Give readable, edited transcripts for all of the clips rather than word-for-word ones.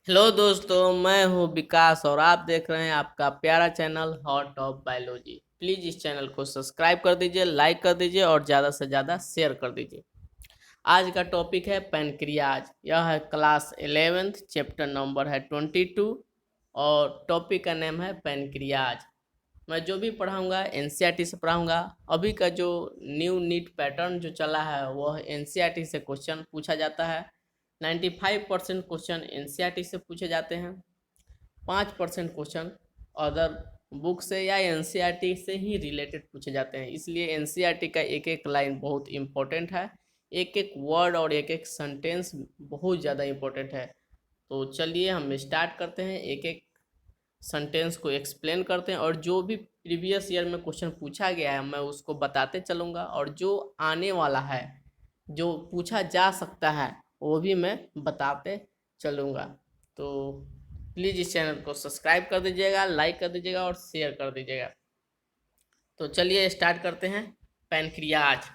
Hello दोस्तों, मैं हूं विकास और आप देख रहे हैं आपका प्यारा channel hot of biology. Please इस चैनल को सब्सक्राइब कर दीजिए, लाइक कर दीजिए और ज़्यादा से ज़्यादा शेयर कर दीजिए। आज का टॉपिक है पैनक्रियाज। यह है क्लास 11th, चैप्टर नंबर है 22 और टॉपिक का नेम है पैनक्रियाज। मैं जो भी पढ़ाऊँगा एनसीईआरटी से पढ़ाऊँगा। अभी का जो न्यू नीट पैटर्न जो चला है वह एनसीईआरटी से क्वेश्चन पूछा जाता है। 95% क्वेश्चन एनसीईआरटी से पूछे जाते हैं। 5% क्वेश्चन अदर बुक से या एनसीईआरटी से ही रिलेटेड पूछे जाते हैं। इसलिए एनसीईआरटी का एक एक लाइन बहुत इम्पोर्टेंट है, एक एक वर्ड और एक एक सेंटेंस बहुत ज़्यादा इम्पोर्टेंट है। तो चलिए हम स्टार्ट करते हैं, एक एक सेंटेंस को एक्सप्लेन करते हैं और जो भी प्रीवियस ईयर में क्वेश्चन पूछा गया है मैं उसको बताते चलूँगा और जो आने वाला है जो पूछा जा सकता है वो भी मैं बताते चलूँगा। तो प्लीज़ इस चैनल को सब्सक्राइब कर दीजिएगा, लाइक कर दीजिएगा और शेयर कर दीजिएगा। तो चलिए स्टार्ट करते हैं। Pancreas.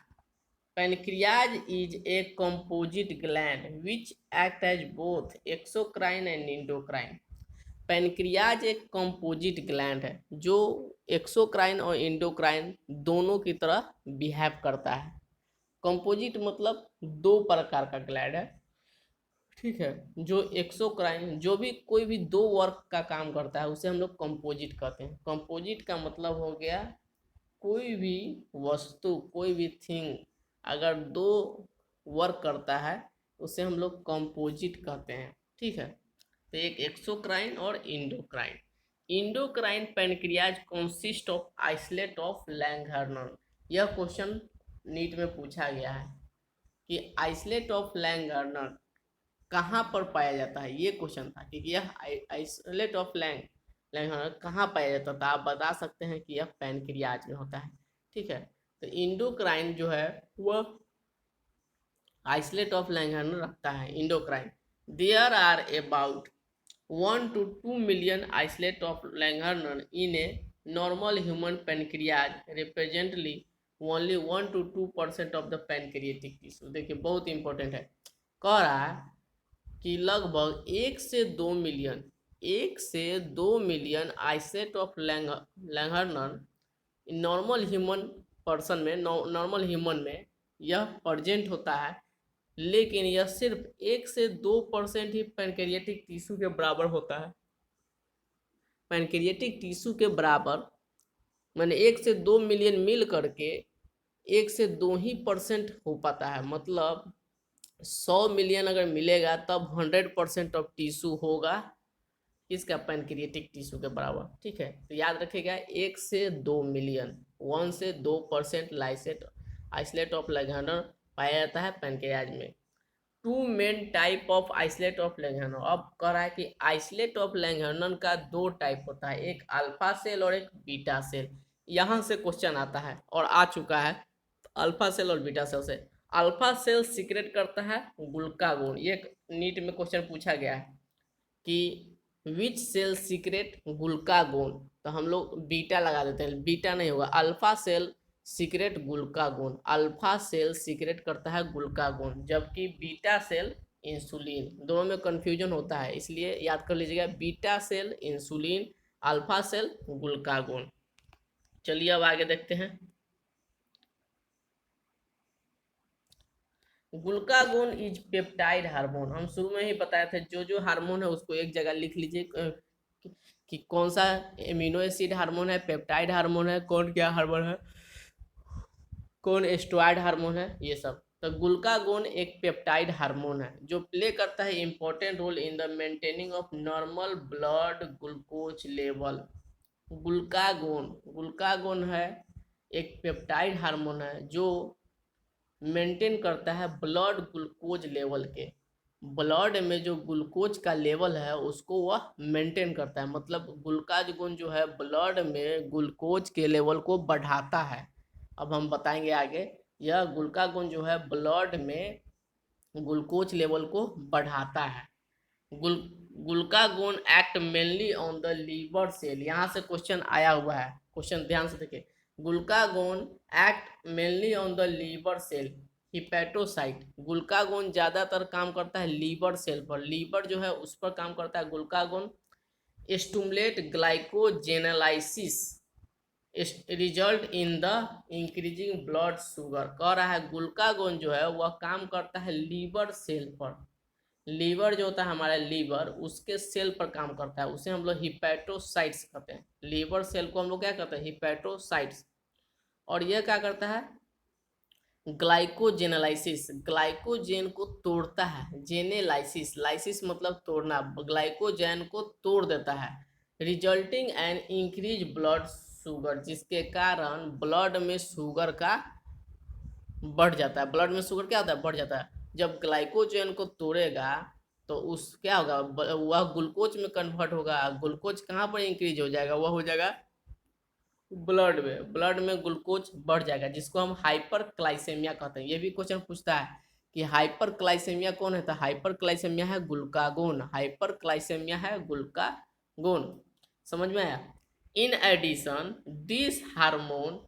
Pancreas is a composite gland which act as both exocrine and endocrine। Pancreas एक कंपोजिट ग्लैंड है जो एक्सोक्राइन और इंडोक्राइन दोनों की तरह बिहेव करता है। कंपोजिट मतलब दो प्रकार का ग्लैंड है, ठीक है। जो एक्सोक्राइन जो भी कोई भी दो वर्क का काम करता है उसे हम लोग कंपोजिट कहते हैं। कंपोजिट का मतलब हो गया कोई भी वस्तु, कोई भी थिंग अगर दो वर्क करता है उसे हम लोग कंपोजिट कहते हैं, ठीक है। तो एक एक्सोक्राइन और endocrine. Endocrine pancreas consist of islet of Langerhans. यह क्वेश्चन नीट में पूछा गया है कि आइसलेट ऑफ लैंगहर्नन कहाँ पर पाया जाता है। ये क्वेश्चन था कि यह आइसोलेट ऑफ लैंगहर्नन कहाँ पाया जाता था। आप बता सकते हैं कि यह पैनक्रियाज में होता है, ठीक है। तो इंडोक्राइन जो है वह आइसोलेट ऑफ लैंगहर्नन रखता है। Endocrine there are about 1 to 2 million isolate of Langerhans in a normal human pancreas, represently only 1 to 2% of the pancreatic tissue। देखिए बहुत इंपॉर्टेंट है, कह रहा है कि लगभग 1 से 2 million isolate of Langerhans normal human person में, नॉर्मल ह्यूमन में यह प्रजेंट होता है, लेकिन यह सिर्फ 1 से 2% ही पैनक्रियाटिक टिश्यू के बराबर होता है। पैनक्रियाटिक टिश्यू के बराबर मैंने 1 से 2 मिलियन मिल करके 1 से 2 ही % हो पाता है। मतलब 100 मिलियन अगर मिलेगा तब 100% ऑफ टिश्यू होगा इसका पैनक्रियाटिक टिश्यू के बराबर, ठीक है। तो याद रखिएगा 1 से 2 मिलियन, 1 से 2% लाइसेट आइसोलेट ऑफ लैंगहर्नन पाया जाता है पैनक्रियाज में। Two main type of isolate of Langerhans. अब कह रहा है कि आइसोलेट ऑफ लैंगहर्नन का दो टाइप होता है, एक अल्फा सेल और एक बीटा सेल। यहाँ से क्वेश्चन आता है और आ चुका है अल्फा सेल और बीटा सेल से। अल्फा सेल सीक्रेट करता है ग्लूकागोन। ये नीट में क्वेश्चन पूछा गया है कि विच सेल सीक्रेट ग्लूकागोन, तो हम लोग बीटा लगा देते हैं, बीटा नहीं होगा, alpha cell secrete glucagon. Alpha cell secrete करता है ग्लूकागोन जबकि बीटा सेल इंसुलिन। दोनों में कंफ्यूजन होता है, इसलिए याद कर लीजिएगा beta cell insulin, alpha cell glucagon. चलिए अब आगे देखते हैं। Glucagon is peptide hormone. हम शुरू में ही बताए थे जो जो हार्मोन है उसको एक जगह लिख लीजिए कि कौन सा एमिनो एसिड हार्मोन है, पेप्टाइड हार्मोन है, कौन क्या हार्मोन है, कौन स्टेरॉयड हार्मोन है, ये सब। तो ग्लूकागोन एक पेप्टाइड हार्मोन है जो प्ले करता है important role in the maintaining of normal blood glucose level. Glucagon है एक पेप्टाइड हार्मोन है जो मेंटेन करता है ब्लड ग्लूकोज लेवल के। ब्लड में जो ग्लूकोज का लेवल है उसको वह मेंटेन करता है। मतलब ग्लूकागोन जो है ब्लड में ग्लूकोज के लेवल को बढ़ाता है। अब हम बताएंगे आगे। यह ग्लूकागोन जो है ब्लड में ग्लूकोज लेवल को बढ़ाता है। Glucagon act mainly on the liver cell. यहाँ से क्वेश्चन आया हुआ है, क्वेश्चन ध्यान से देखिए। Glucagon act mainly on the liver cell. Hepatocyte. Glucagon ज्यादातर काम करता है लीवर सेल पर, लीवर जो है उस पर काम करता है glucagon. Stimulate glycogenolysis result in the increasing blood sugar. कह रहा है ग्लूकागोन जो है वह काम करता है लीवर सेल पर, लीवर जो होता है हमारा लीवर उसके सेल पर काम करता है, उसे हम लोग हिपैटोसाइट्स कहते हैं। लीवर सेल को हम लोग क्या कहते हैं, हिपैटोसाइट्स। और यह क्या करता है, ग्लाइकोजेनेलाइसिस, ग्लाइकोजेन को तोड़ता है। जेनेलाइसिस, लाइसिस मतलब तोड़ना, ग्लाइकोजेन को तोड़ देता है। Resulting and increase blood sugar, जिसके कारण ब्लड में शुगर का बढ़ जाता है। ब्लड में शुगर क्या होता है, बढ़ जाता है। जब ग्लाइकोजेन को तोड़ेगा तो उस क्या होगा, वह ग्लूकोज में कन्वर्ट होगा। ग्लूकोज कहाँ पर इंक्रीज हो जाएगा, वह हो जाएगा ब्लड में, ब्लड में ग्लूकोज बढ़ जाएगा, जिसको हम हाइपर क्लाइसेमिया कहते हैं। ये भी क्वेश्चन पूछता है कि हाइपर क्लाइसेमिया कौन है, तो हाइपर क्लाइसेमिया है ग्लूकागोन, हाइपर क्लाइसेमिया है ग्लूकागोन। समझ में आया। In addition this hormone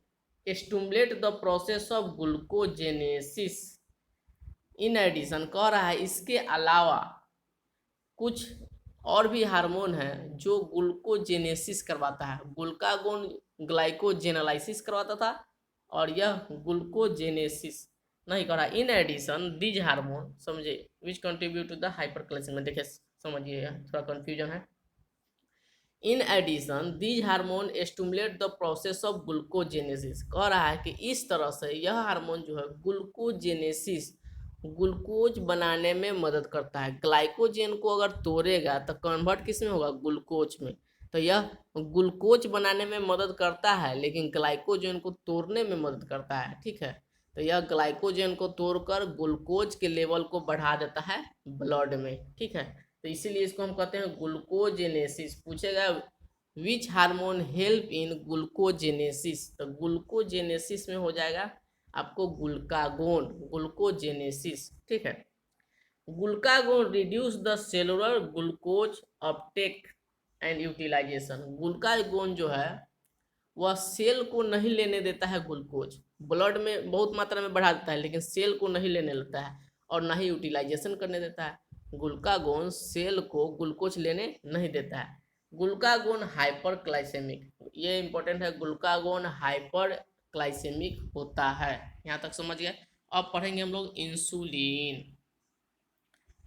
stimulate the process of glucogenesis. In addition कह रहा है इसके अलावा कुछ और भी हार्मोन है जो ग्लूकोजेनेसिस करवाता है। ग्लूकागोन ग्लाइकोजेनेलाइसिस करवाता था और यह ग्लूकोजेनेसिस नहीं कर रहा। इन एडिशन दीज हार्मोन, समझे, which contribute to the hyperglycaemia. देखिए समझिए थोड़ा कंफ्यूजन है। In addition these hormone stimulate the process of glucogenesis. कह रहा है कि इस तरह से यह हार्मोन जो है ग्लूकोजेनेसिस, ग्लूकोज बनाने में मदद करता है। ग्लाइकोजेन को अगर तोड़ेगा तो कन्वर्ट किस में होगा, ग्लूकोज में। तो यह ग्लूकोज बनाने में मदद करता है लेकिन ग्लाइकोजेन को तोड़ने में मदद करता है, ठीक है। तो यह ग्लाइकोजेन को तोड़कर ग्लूकोज के लेवल को बढ़ा देता है ब्लड में, ठीक है। तो इसीलिए इसको हम कहते हैं ग्लूकोजेनेसिस। पूछेगा which hormone help in glucogenesis, तो ग्लूकोजेनेसिस में हो जाएगा आपको ग्लूकागोन, ग्लूकोजेनेसिस, ठीक है। Glucagon reduce the cellular glucose uptake and utilisation. Glucagon जो है वह सेल को नहीं लेने देता है ग्लूकोज, ब्लड में बहुत मात्रा में बढ़ा देता है लेकिन सेल को नहीं लेने लेता है और ना ही यूटिलाइजेशन करने देता है। ग्लूकागोन सेल को ग्लूकोज लेने नहीं देता है। ग्लूकागोन हाइपर क्लाइसेमिक, ये इंपॉर्टेंट है, ग्लूकागोन हाइपर क्लाइसेमिक होता है। यहाँ तक समझ गए। अब पढ़ेंगे हम लोग इंसुलिन।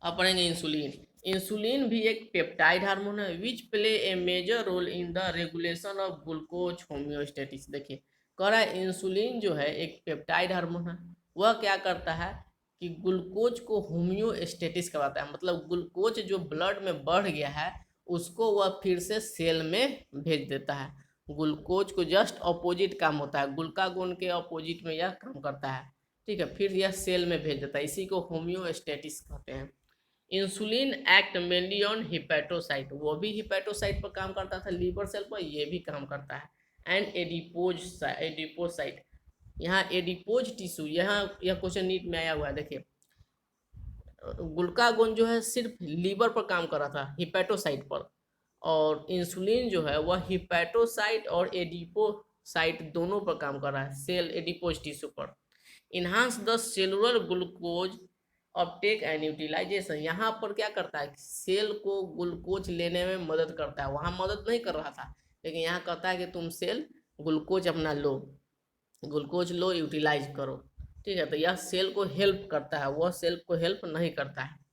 अब पढ़ेंगे इंसुलिन। इंसुलिन भी एक पेप्टाइड हार्मोन है which play a major role in the regulation of glucose homeostasis. देखिए कह रहा है इंसुलिन जो है एक पेप्टाइड हार्मोन है, वह क्या करता है कि ग्लूकोज को होम्योस्टेटिस करवाता है। मतलब ग्लूकोज जो ब्लड में बढ़ गया है उसको वह फिर से सेल में भेज देता है। ग्लूकोज को जस्ट अपोजिट काम होता है, ग्लूकागोन के अपोजिट में यह काम करता है, ठीक है। फिर यह सेल में भेज देता है, इसी को होम्योस्टेटिस कहते हैं। Insulin act mainly on hepatocyte, वो भी हिपैटोसाइट पर काम करता था, लीवर सेल पर ये भी काम करता है। एंड एडिपोसाइट, यहाँ एडिपोज टिश्यू, यहाँ यह क्वेश्चन नीट में आया हुआ है। देखिए ग्लूकागोन जो है सिर्फ लीवर पर काम कर रहा था, हिपैटोसाइट पर, और इंसुलिन जो है वह हिपैटोसाइट और एडिपोसाइट दोनों पर काम कर रहा है, सेल एडिपोज टिश्यू पर। Enhance the cellular glucose uptake and utilisation, यहाँ पर क्या करता है, सेल को ग्लूकोज लेने में मदद करता है। वहाँ मदद नहीं कर रहा था लेकिन यहाँ कहता है कि तुम सेल ग्लूकोज अपना लो, ग्लूकोज लो, यूटिलाइज करो, ठीक है। तो यह सेल को हेल्प करता है, वह सेल को हेल्प नहीं करता है।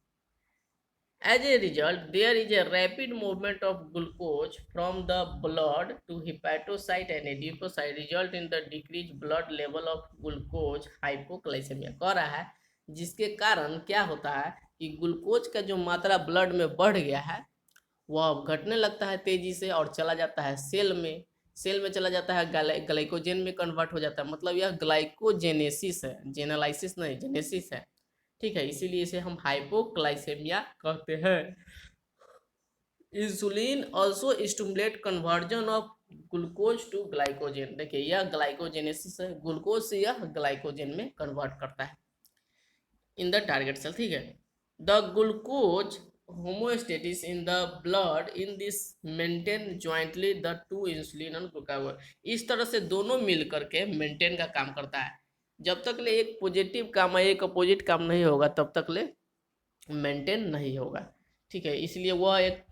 As a result, there is a rapid movement of glucose from the blood to hepatocyte and adipocyte, result in the decreased blood level of glucose hypoglycemia। कह रहा है जिसके कारण क्या होता है कि ग्लूकोज का जो मात्रा ब्लड में बढ़ गया है वह घटने लगता है तेजी से और चला जाता है सेल में, सेल में चला जाता है, ग्लाइकोजेन में कन्वर्ट हो जाता है। मतलब यह ग्लाइकोजेनेसिस है, जेनेलाइसिस नहीं, जेनेसिस है, ठीक है। इसीलिए इसे हम हाइपोक्लाइसेमिया कहते हैं। Insulin also stimulate conversion of glucose to glycogen. देखिए यह ग्लाइकोजेनेसिस है, ग्लूकोज से यह ग्लाइकोजेन में कन्वर्ट करता है इन द टारगेट सेल, ठीक है। The glucose homeostasis in the blood in this maintain jointly the two insulin और ग्लूकागोन। इस तरह से दोनों मिल करके मेंटेन का काम करता है। जब तक ले एक पॉजिटिव काम है एक अपोजिट काम नहीं होगा तब तक ले मेंटेन नहीं होगा। ठीक है, इसलिए वह एक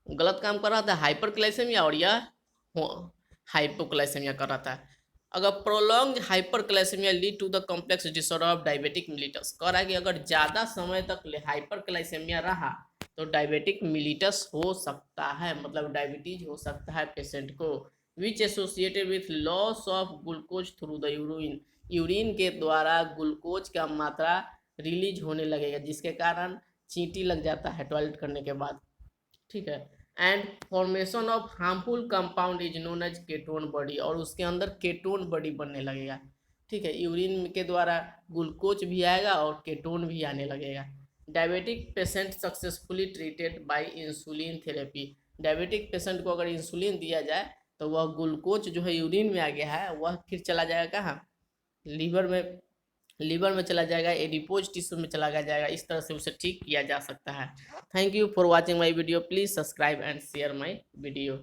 गलत काम कर रहा था हाइपरग्लाइसेमिया, और यह हाइपोग्लाइसेमिया कर रहा था। अगर prolong hyperglycaemia lead to the complex disorder of diabetic mellitus, कह रहा है कि अगर ज़्यादा समय तक हाइपरग्लाइसेमिया रहा तो डायबिटिक मिलिटस हो सकता है, मतलब डायबिटीज हो सकता है पेशेंट को। Which associated with loss of glucose through the urine, urine के द्वारा ग्लूकोज का मात्रा रिलीज होने लगेगा, जिसके कारण चींटी लग जाता है टॉयलेट करने के बाद। ठीक है, and formation of harmful compound is known as ketone body, और उसके अंदर केटोन बॉडी बनने लगेगा। ठीक है, यूरिन के द्वारा ग्लूकोज भी आएगा और केटोन भी आने लगेगा। Diabetic patient successfully treated by insulin therapy, diabetic patient को अगर इंसुलिन दिया जाए तो वह ग्लूकोज जो है यूरिन में आ गया है वह फिर चला जाएगा कहाँ, लीवर में, लीवर में चला जाएगा, एडिपोज टिश्यू में चला जाएगा। इस तरह से उसे ठीक किया जा सकता है। Thank you for watching my video, please subscribe and share my video.